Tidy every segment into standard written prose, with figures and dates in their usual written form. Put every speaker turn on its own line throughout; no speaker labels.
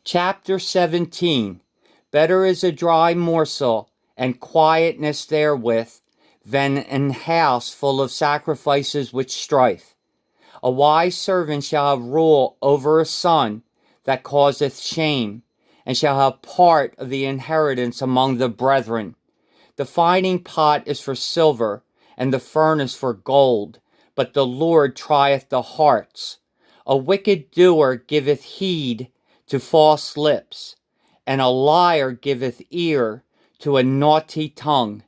Chapter 17. Better is a dry morsel, and quietness therewith, than an house full of sacrifices with strife. A wise servant shall have rule over a son that causeth shame, and shall have part of the inheritance among the brethren. The fining pot is for silver, and the furnace for gold, but the Lord trieth the hearts. A wicked doer giveth heed to false lips, and a liar giveth ear to a naughty tongue.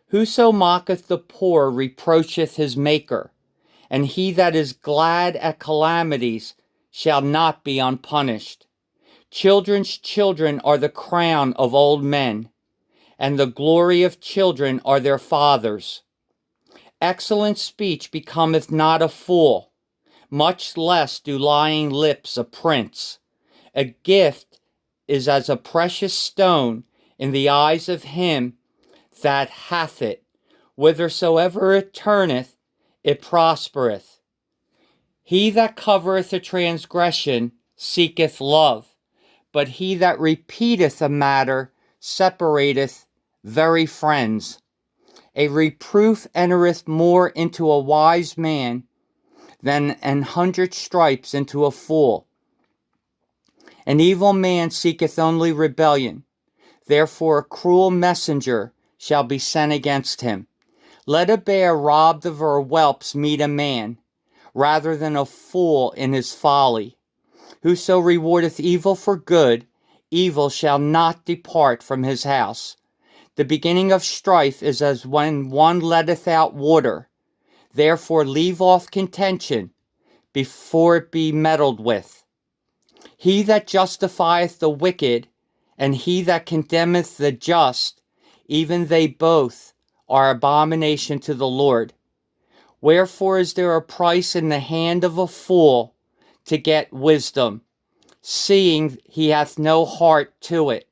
Whoso mocketh the poor reproacheth his Maker, and he that is glad at calamities shall not be unpunished. Children's children are the crown of old men, and the glory of children are their fathers. Excellent speech becometh not a fool, much less do lying lips a prince. A gift is as a precious stone in the eyes of him that hath it. Whithersoever it turneth, it prospereth. He that covereth a transgression seeketh love, but he that repeateth a matter separateth very friends. A reproof entereth more into a wise man than 100 stripes into a fool. An evil man seeketh only rebellion. Therefore a cruel messenger shall be sent against him. Let a bear robbed of her whelps meet a man, rather than a fool in his folly. Whoso rewardeth evil for good, evil shall not depart from his house. The beginning of strife is as when one letteth out water. Therefore leave off contention before it be meddled with. He that justifieth the wicked, and he that condemneth the just, even they both are abomination to the Lord. Wherefore is there a price in the hand of a fool to get wisdom, seeing he hath no heart to it?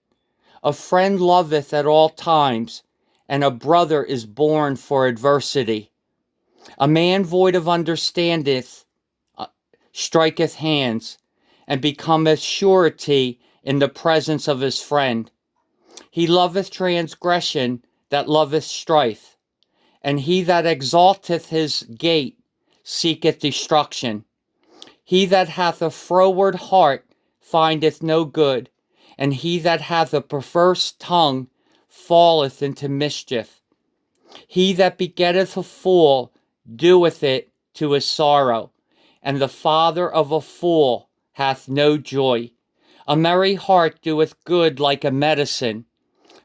A friend loveth at all times, and a brother is born for adversity. A man void of understanding striketh hands, and becometh surety in the presence of his friend. He loveth transgression that loveth strife, and he that exalteth his gate seeketh destruction. He that hath a froward heart findeth no good, and he that hath a perverse tongue falleth into mischief. He that begetteth a fool doeth it to his sorrow, and the father of a fool hath no joy. A merry heart doeth good like a medicine,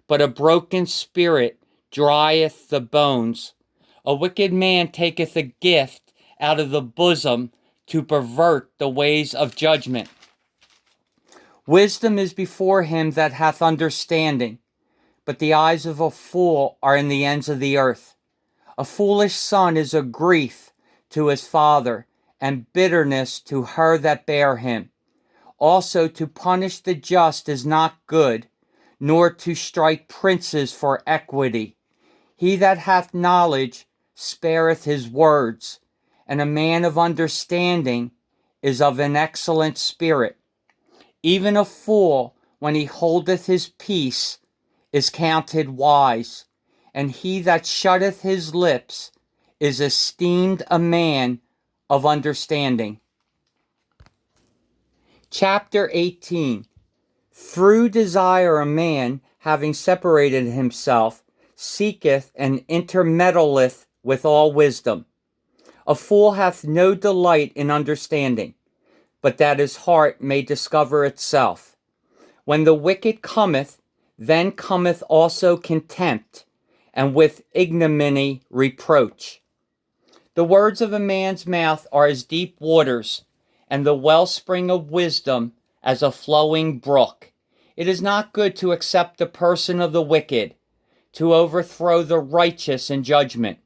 but a broken spirit drieth the bones. A wicked man taketh a gift out of the bosom to pervert the ways of judgment. Wisdom is before him that hath understanding, but the eyes of a fool are in the ends of the earth. A foolish son is a grief to his father, and bitterness to her that bare him. Also to punish the just is not good, nor to strike princes for equity. He that hath knowledge spareth his words, and a man of understanding is of an excellent spirit. Even a fool, when he holdeth his peace, is counted wise, and he that shutteth his lips is esteemed a man of understanding. Chapter 18. Through desire a man, having separated himself, seeketh and intermeddleth with all wisdom. A fool hath no delight in understanding, but that his heart may discover itself. When the wicked cometh, then cometh also contempt, and with ignominy reproach. The words of a man's mouth are as deep waters, and the wellspring of wisdom as a flowing brook. It is not good to accept the person of the wicked, to overthrow the righteous in judgment.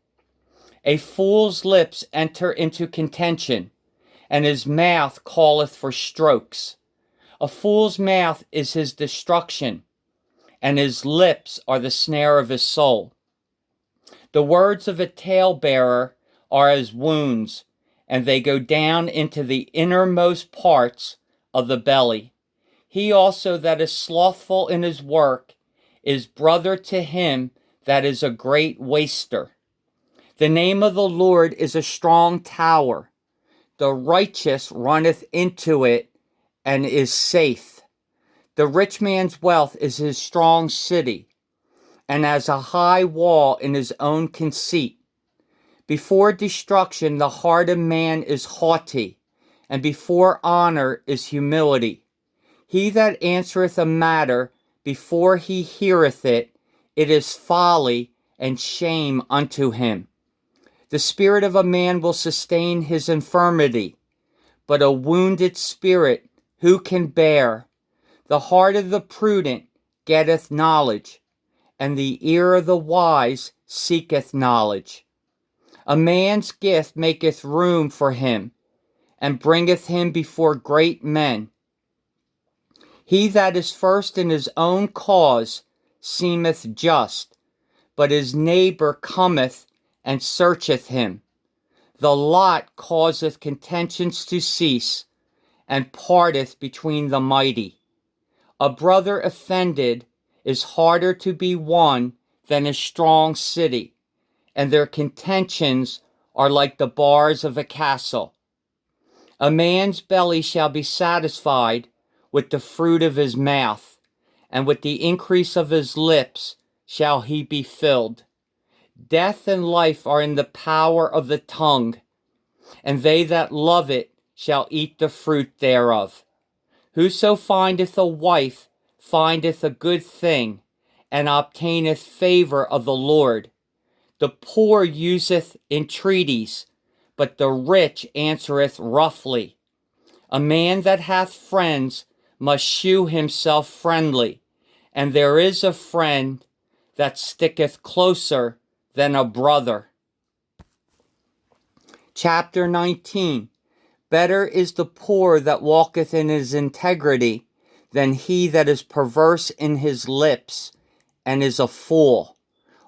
A fool's lips enter into contention, and his mouth calleth for strokes. A fool's mouth is his destruction, and his lips are the snare of his soul. The words of a talebearer are as wounds, and they go down into the innermost parts of the belly. He also that is slothful in his work is brother to him that is a great waster. The name of the Lord is a strong tower. The righteous runneth into it and is safe. The rich man's wealth is his strong city, and as a high wall in his own conceit. Before destruction the heart of man is haughty, and before honor is humility. He that answereth a matter before he heareth it, it is folly and shame unto him. The spirit of a man will sustain his infirmity, but a wounded spirit who can bear? The heart of the prudent getteth knowledge, and the ear of the wise seeketh knowledge. A man's gift maketh room for him, and bringeth him before great men. He that is first in his own cause seemeth just, but his neighbor cometh and searcheth him. The lot causeth contentions to cease, and parteth between the mighty. A brother offended is harder to be won than a strong city, and their contentions are like the bars of a castle. A man's belly shall be satisfied with the fruit of his mouth, and with the increase of his lips shall he be filled. Death and life are in the power of the tongue, and they that love it shall eat the fruit thereof. Whoso findeth a wife findeth a good thing, and obtaineth favor of the Lord. The poor useth entreaties, but the rich answereth roughly. A man that hath friends must shew himself friendly, and there is a friend that sticketh closer than a brother. Chapter 19. Better is the poor that walketh in his integrity than he that is perverse in his lips and is a fool.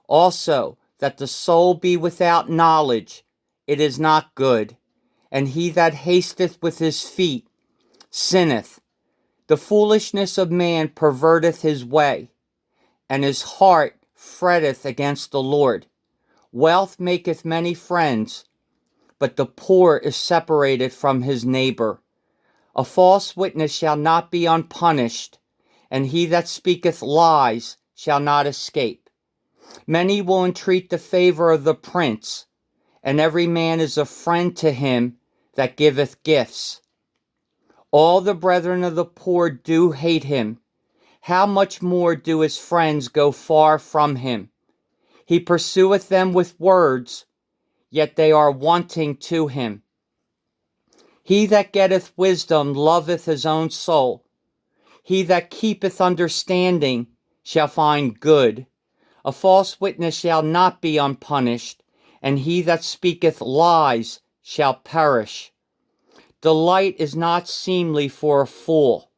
Also, that the soul be without knowledge, it is not good. And he that hasteth with his feet sinneth. The foolishness of man perverteth his way, and his heart fretteth against the Lord. Wealth maketh many friends, but the poor is separated from his neighbor. A false witness shall not be unpunished, and he that speaketh lies shall not escape. Many will entreat the favor of the prince, and every man is a friend to him that giveth gifts. All the brethren of the poor do hate him. How much more do his friends go far from him? He pursueth them with words, yet they are wanting to him. He that getteth wisdom loveth his own soul. He that keepeth understanding shall find good. A false witness shall not be unpunished, and he that speaketh lies shall perish. Delight is not seemly for a fool,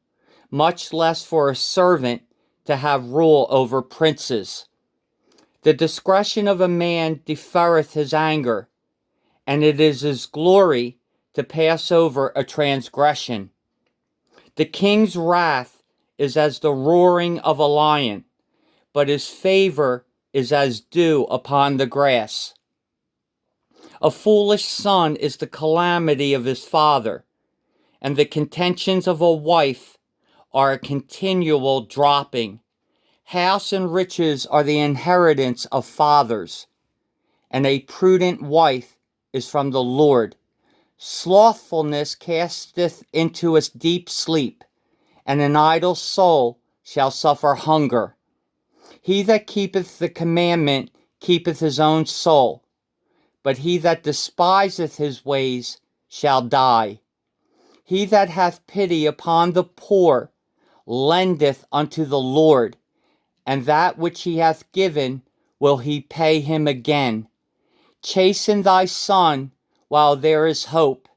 much less for a servant to have rule over princes. The discretion of a man deferreth his anger, and it is his glory to pass over a transgression. The king's wrath is as the roaring of a lion, but his favor is as dew upon the grass. A foolish son is the calamity of his father, and the contentions of a wife are a continual dropping. House and riches are the inheritance of fathers, and a prudent wife is from the Lord. Slothfulness casteth into a deep sleep, and an idle soul shall suffer hunger. He that keepeth the commandment keepeth his own soul, but he that despiseth his ways shall die. He that hath pity upon the poor lendeth unto the Lord, and that which he hath given will he pay him again. Chasten thy son while there is hope,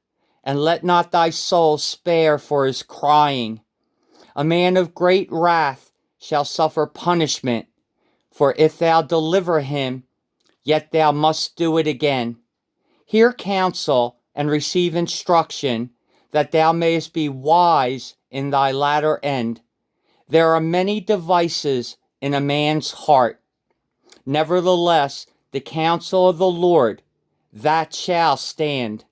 and let not thy soul spare for his crying. A man of great wrath shall suffer punishment, for if thou deliver him, yet thou must do it again. Hear counsel and receive instruction, that thou mayest be wise in thy latter end. There are many devices in a man's heart. Nevertheless, the counsel of the Lord, that shall stand.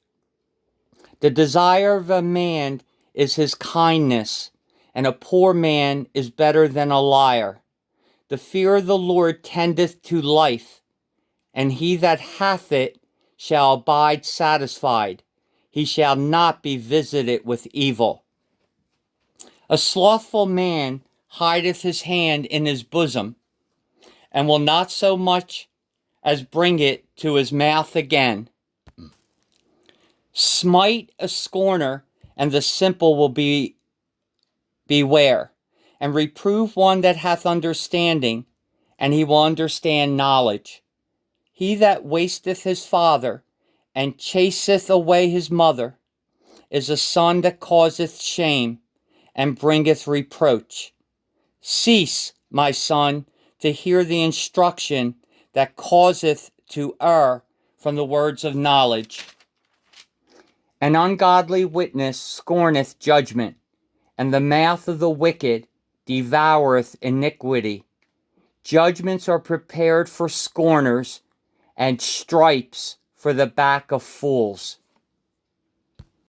The desire of a man is his kindness, and a poor man is better than a liar. The fear of the Lord tendeth to life, and he that hath it shall abide satisfied. He shall not be visited with evil. A slothful man hideth his hand in his bosom, and will not so much as bring it to his mouth again. Smite a scorner, and the simple will beware, and reprove one that hath understanding, and he will understand knowledge. He that wasteth his father, and chaseth away his mother, is a son that causeth shame, and bringeth reproach. Cease, my son, to hear the instruction that causeth to err from the words of knowledge. An ungodly witness scorneth judgment, and the mouth of the wicked devoureth iniquity. Judgments are prepared for scorners, and stripes for the back of fools.